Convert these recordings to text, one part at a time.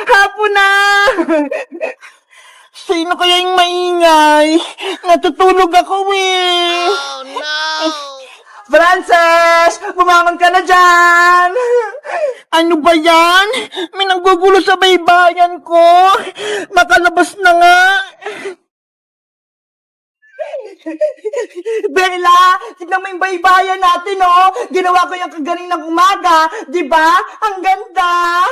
Hapon na! Sino kaya yung maingay? Natutulog ako eh. Oh no! Frances! Bumangon ka na dyan! Ano ba yan? May nanggugulo sa baybayan ko. Makalabas na nga. Bella, tignan mo yung baybayan natin, oh. Ginawa ko yung kaganinang umaga. Diba? Ang ganda.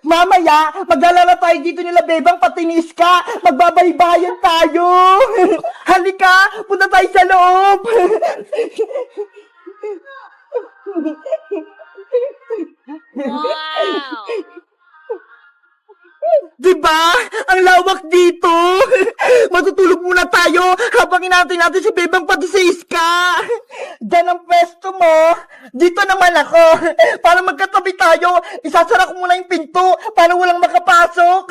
Mamaya, maglalaro tayo dito nila Bebang pati ni Iska. Magbabaybayan tayo. Halika, punta tayo sa loob. Wow! Diba? Ang lawak dito. Matutulog muna tayo habang inantay natin si Bebang pati si Iska. Diyan ang pwesto mo. Dito naman ako. Para magkatabi tayo, isasara ko muna yung pinto para walang makapasok.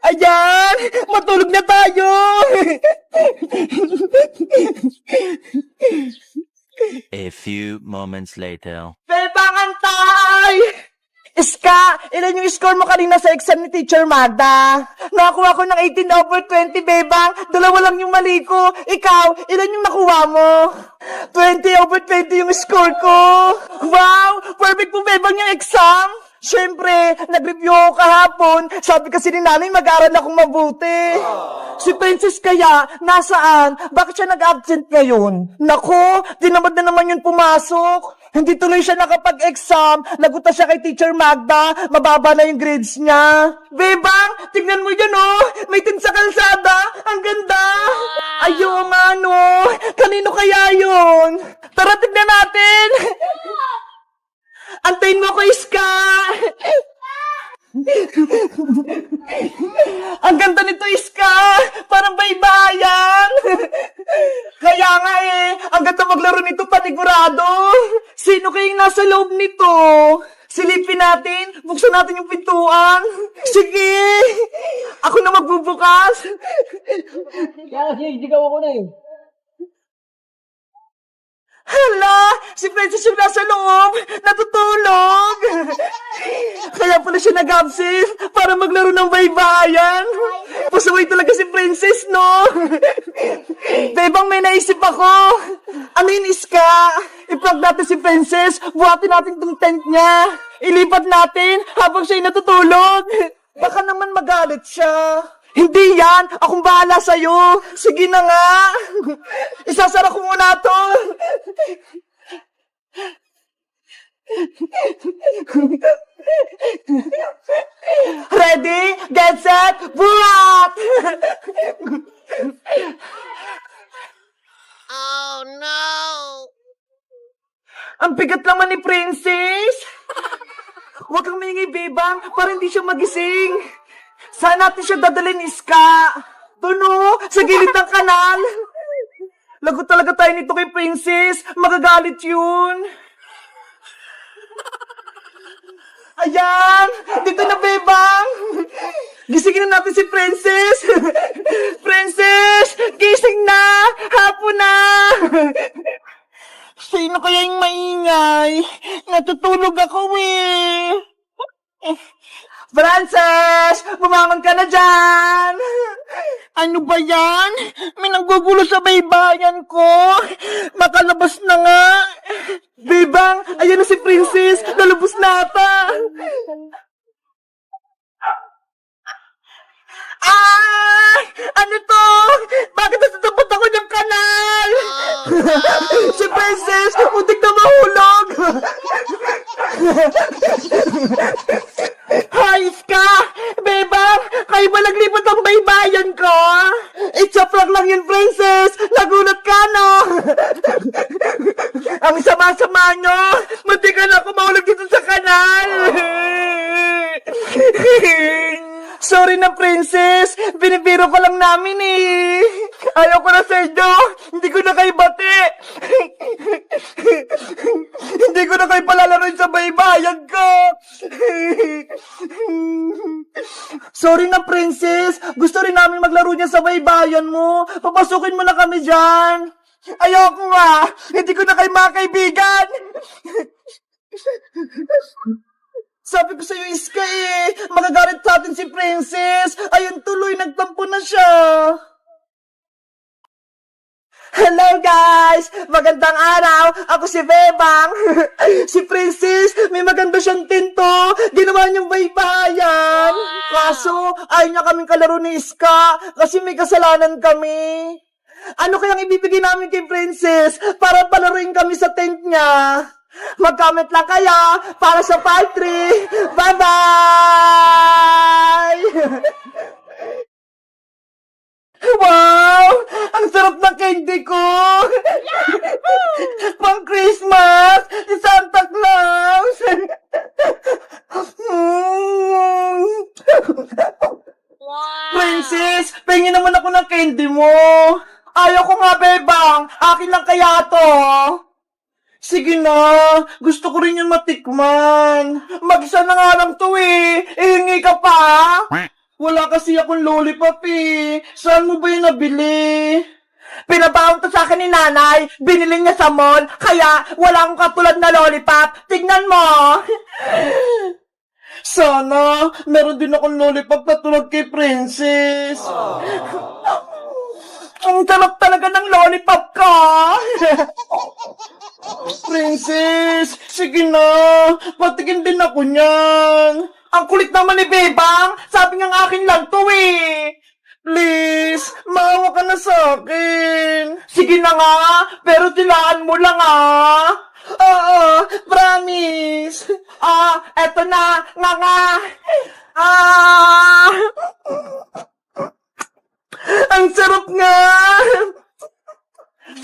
Ayan! Matulog na tayo! A few moments later. Bebang, antay! Iska, ilan yung score mo kanina sa exam ni Teacher Magda? Nakakuha ko ng 18/20, Bebang. Dalawa lang yung mali ko. Ikaw, ilan yung nakuha mo? 20/20 yung score ko. Wow! Perfect po, Bebang, yung exam. Siyempre, nag-review ako kahapon. Sabi kasi ni nanay, mag-aaral akong mabuti. Si Princess kaya, nasaan? Bakit siya nag-absent ngayon? Nako, tinamad na naman yun pumasok. Hindi tuloy siya nakapag-exam. Naguta siya kay Teacher Magda. Mababa na yung grades niya. Bebang, tignan mo yan oh. May tin sa kalsada. Ang ganda. Ayaw nga no. Kanino kaya yun? Tara, tignan natin. Antayin mo ko, Iska! Ang ganda nito, Iska! Parang baybayan! Kaya nga eh, ang ganda maglaro nito panigurado! Sino kayong nasa loob nito? Silipin natin, buksan natin yung pintuan. Sige! Ako na magbubukas! Kaya kasi sigaw ako na eh. Hala! Si Princess yung nasa loob! Natutulog! Kaya pala siya nag-absent para maglaro ng baybayan. Pasaway talaga si Princess, no? Bebang, may naisip ako. Ano yun, Iska? I-plug natin si Princess. Buhatin natin tong tent niya. Ilipat natin habang siya'y natutulog. Baka naman magalit siya. Hindi yan! Akong bahala sa'yo! Sige na nga! Isasara ko muna to! Ready? Get set! Buhat! Oh no! Ang bigat naman ni Princess! Huwag kang maingay, Bebang, para hindi siya magising. Saan natin siya dadalhin, Iska? Doon, sa gilid ng kanal. Lagot talaga tayo nito kay Princess. Magagalit yun. Ayan! Dito na, Bebang! Gisingin na natin si Princess! Princess! Gising na! Hapon na! Sino kaya yung maingay? Natutulog ako eh. Frances! Bumangon ka na dyan! Ano ba yan? May nanggugulo sa baybayan ko. Makalabas na nga. Bebang, ayan na si Princess. Nalubos na ata. Ah! Ano to? Bakit nasasabot ako ng kanal? Si Princess, muntik na mahulog. Hayes ka! Bebang, kayo ba naglipat ang baybayan ko? It's a prank lang yun, Princess. Nagulat ka, no? Ang sama-sama nyo. Muntik ka na ako mahulog dito sa kanal. Sorry na, Princess. Binibiro ko lang namin eh. Ayaw ko na sa inyo. Hindi ko na kayo bati. Hindi ko na kayo palalaroin sa baybayan ko. Sorry na, Princess. Gusto rin namin maglaro niya sa baybayan mo. Papasukin mo na kami dyan. Ayoko nga. Hindi ko na kayo mga kaibigan. Sabi ko sa'yo, Iska magagalit sa atin si Princess. Ayun tuloy, nagtampo na siya. Hello guys! Magandang araw! Ako si Bebang! Si Princess, may maganda siyang tinto! Ginawa niyang baybayan! Kaso, ayaw niya kaming kalaro ni Iska kasi may kasalanan kami. Ano kayang ibibigay namin kay Princess para palaruin kami sa tent niya? Mag-comment lang kayo para sa part 3! Bye-bye! Wow! Ang sarap ng candy ko! Pang Christmas! Si Santa Claus! Princess, pengin naman ako ng candy mo! Ayaw ko nga, Bebang! Akin lang kaya to! Sige na, gusto ko rin yung matikman. Mag-isa na nga lang to Ihingi ka pa? Wala kasi akong lollipop Saan mo ba yung nabili? Pinabaon to sa akin ni nanay. Binili niya sa mall. Kaya wala akong katulad na lollipop. Tignan mo. Sana, meron din akong lollipop na tulad kay Princess. Ang sarap talaga ng lollipop ko. Princess, sige na. Patikin din ako niyan. Ang kulit naman ni Bebang. Sabi nga akin lang to Please, maawa ka na sa akin. Sige na nga, pero tilaan mo lang Oo, promise. Eto na, nga. Ang sarap nga.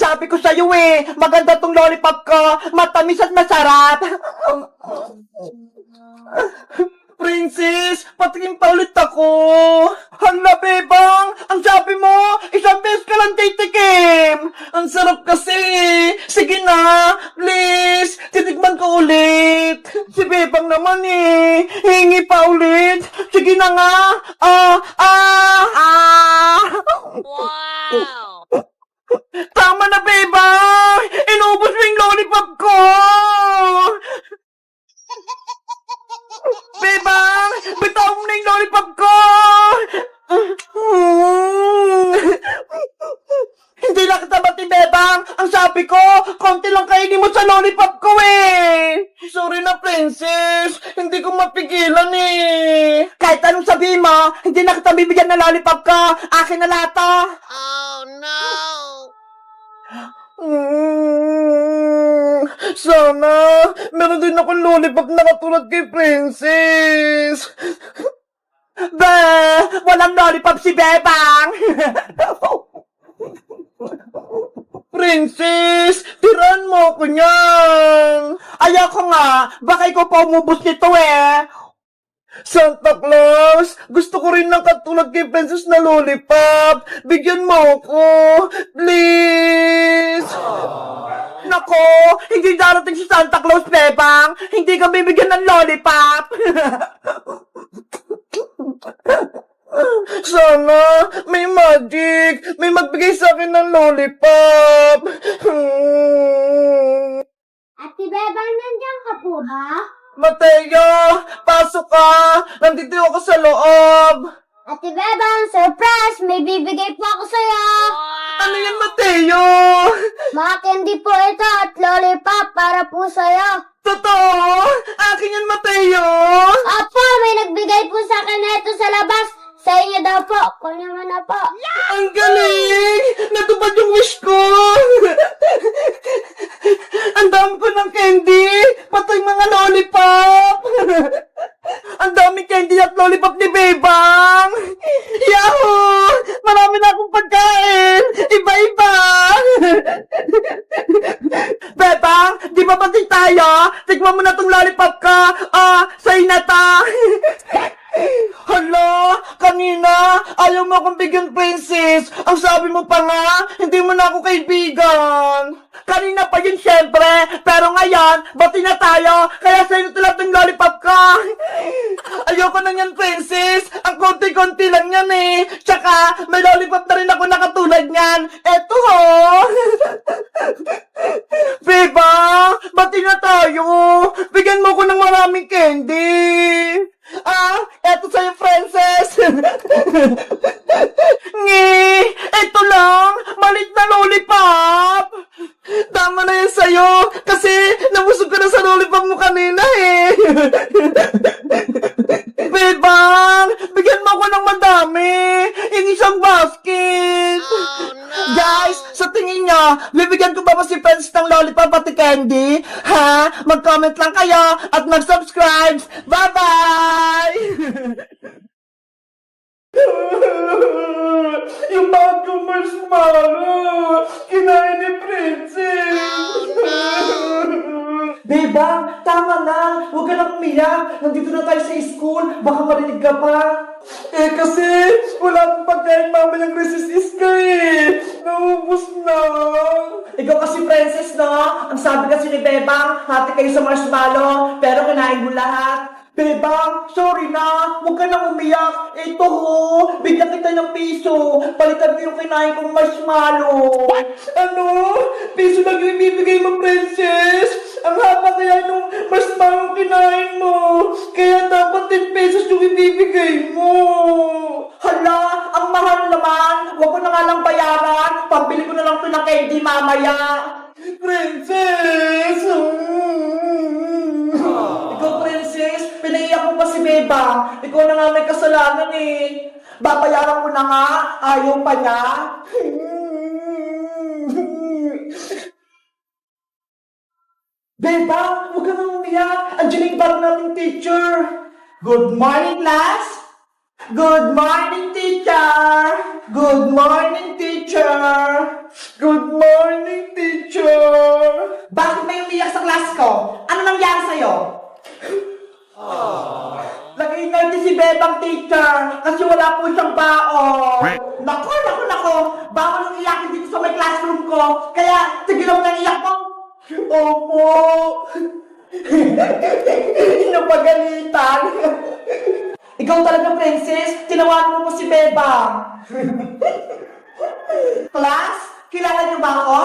Sabi ko sa'yo maganda tong lollipop ko. Matamis at masarap. Princess, patikin pa ulit ako. Hala, Bebang, ang sabi mo, isang beses ka lang titikim. Ang sarap kasi. Sige na, please, titikman ko ulit. Si Bebang naman hingi pa ulit. Sige na nga. Wow! Tama na, Bebang. Inubos mo yung lollipop ko. Bebang! Bitaw mo na yung lollipop ko! Hindi na kita bati, Bebang! Ang sabi ko, konti lang kainin mo sa lollipop ko Sorry na, Princess. Hindi ko mapigilan Kahit anong sabihin mo, hindi na kita bibigyan ng lollipop ko. Akin na lahat to. Oh no! Sana, meron din akong lollipop na katulad kay Princess. Walang lollipop si Bebang. Princess, tiran mo ako niyan. Ayoko nga, baka ikaw pa umubos nito Santa Claus, gusto ko rin ng katulad kay Princess na lollipop. Bigyan mo ako, please. Nako, hindi darating si Santa Claus, Bebang. Hindi ka bibigyan ng lollipop. Sana, may magic. May magbigay sa akin ng lollipop. Ate Bebang, nandiyan ka po ba? Mateo, pasok ka. Nandito ako sa loob. Ate Bebang, surprise! May bibigay po ako sa'yo! Ano yan, Mateo? Mga candy po ito at lollipop para po sa'yo. Totoo? Akin yan, Mateo? Opo, may nagbigay po sa akin na ito sa labas. Sa inyo daw po. Kunin mo na po. Ang galing! Natupad yung wish ko! Ang dami ko ng candy! Pati mga lollipop! Ang dami candy at lollipop ni Bebang! Yahoo! Marami na akong pagkain! Iba-iba! Bebang, di ba pati tayo? Tikman mo na tong lollipop ka! Sa'yo na ta! Hala, kanina, ayaw mo akong bigyan, Princess. Ang sabi mo pa nga, hindi mo na ako kaibigan. Kanina pa yun, syempre. Pero ngayon, bati na tayo. Kaya sa'yo na tulad ng lollipop ka. Ayoko na yan, Princess. Ang konti-konti lang yan Tsaka, may lollipop na rin ako na katulad niyan. Eto ho. Party na tayo! Bigyan mo ko ng maraming candy! Eto sa'yo, Princess! Eto lang! Malit na lollipop! Tama na yan sa'yo! Kasi nabusog ka na sa lollipop mo kanina eh! Bebang! Bigyan mo ako ng madami! Yung isang basket! Oh, no. Guys, sa tingin nyo, bibigyan ko ba si Friends ng lollipop pati candy? Ha? Mag-comment lang kayo at mag-subscribe! Bye-bye! Yung bagong marshmallow! Kinain ni Princess! Bebang, tama na! Huwag ka nang umiyak! Nandito na tayo sa school! Baka marinig ka pa! Kasi wala akong pagkain mamayang recess ka eh! Naubos na! Ikaw kasi, Princess, no? Ang sabi kasi ni Bebang, hati kayo sa marshmallow, pero kinain mo lahat. Bebang, sorry na! Huwag ka nang umiyak! Ito ho! Bigyan kita ng piso! Palitan mo yung kinain kong marshmallow! Ano? Piso lang yung ibibigay mo, Princess? Ang haba kaya nung marshmallow kinain mo! Kaya dapat 10 pesos yung ibibigay mo! Hala! Ang mahal naman! Huwag ko na nga lang bayaran! Pambili ko na lang ito ng candy mamaya! Princess! Ikaw, Princess, pinaiyak mo pa si Beba. Ikaw na nga may kasalanan eh. Babayaran ko na nga, ayaw pa niya. Beba, huwag ka nang umiyak. Andiyan yung parang nating teacher. Good morning, class. Good morning, teacher. Good morning, teacher. Good morning, teacher. Bakit may umiyak sa class ko? Ano nangyari sa'yo? Lagay na si Bebang, teacher, kasi wala po siyang baon. Nako, bawal ang iyakin dito sa may classroom ko, kaya tigilan mo ng iyak mo. Opo. Napagalitan. Ikaw talaga, Princess, tinawagan mo po si Bebang. Class, kilala niyo ba ako?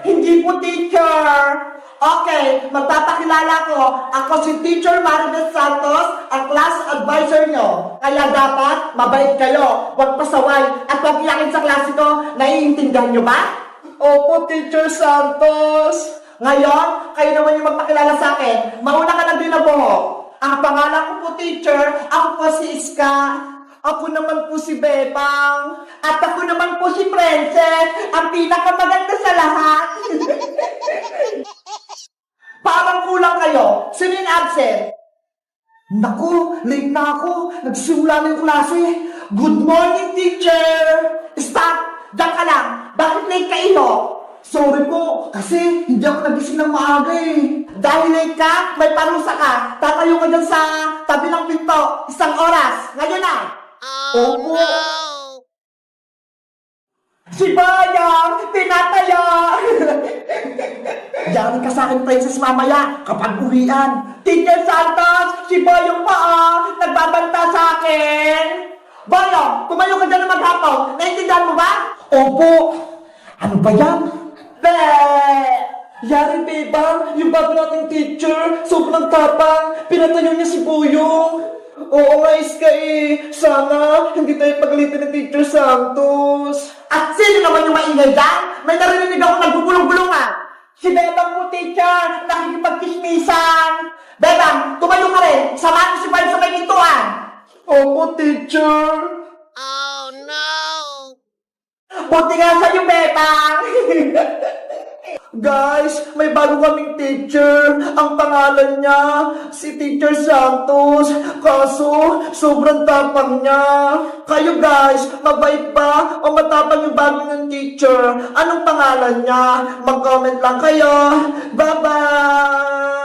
Hindi po, teacher. Okay, magpapakilala ko. Ako si Teacher Maribel Santos, ang class advisor nyo. Kaya dapat, mabait kayo, huwag pasaway, at huwag iyakin sa klase ko. Naiintindihan nyo ba? Opo, Teacher Santos. Ngayon, kayo naman yung magpakilala sa akin. Mauna ka na din na buhok. Ang pangalan ko po, teacher, ako po si Iska. Ako naman po si Bebang. At ako naman po si Princess, ang pinakamaganda sa lahat. Parang kulang kayo. Sino yung absent? Naku, late na ako. Nagsimula na yung klase. Good morning, teacher. Stop! Diyan ka lang. Bakit late ka, Ino? Sorry po, kasi hindi ako nagising ng maaga eh. Dahil late ka, may parusa ka. Tatayo ka dyan sa tabi ng pinto. 1 oras. Ngayon na. Oh, Opo. no. Si Bayang, tinataya. Diyan ka sa akin, Princess, mamaya kapag uwian. Teacher Santos, si Bayang pa nagbabanta sa akin. Bayang, tumayo ka dyan na maghapon. Naintindihan mo ba? Opo. Ano ba yan? Yari, Bebang, yung bago nating teacher, sobrang tapang, pinatayo niya si Buyong. Oo nga, Iska eh. Sana hindi tayo pagalitan ni Teacher Santos. At sino naman yung maingay dyan? May narinig ako nagbubulong-bulong Si Bebang po, teacher, nakikipagkismisan. Bebang, tumayo ka rin. Samahan ko si Barb sa may pintuan. Opo, teacher. Oh, no. Buti nga sa'yo, Bebang! Guys, may bago kaming teacher. Ang pangalan niya, si Teacher Santos. Kaso, sobrang tapang niya. Kayo guys, mabait ba o matapang yung bago ng teacher? Anong pangalan niya? Mag-comment lang kayo. Bye-bye!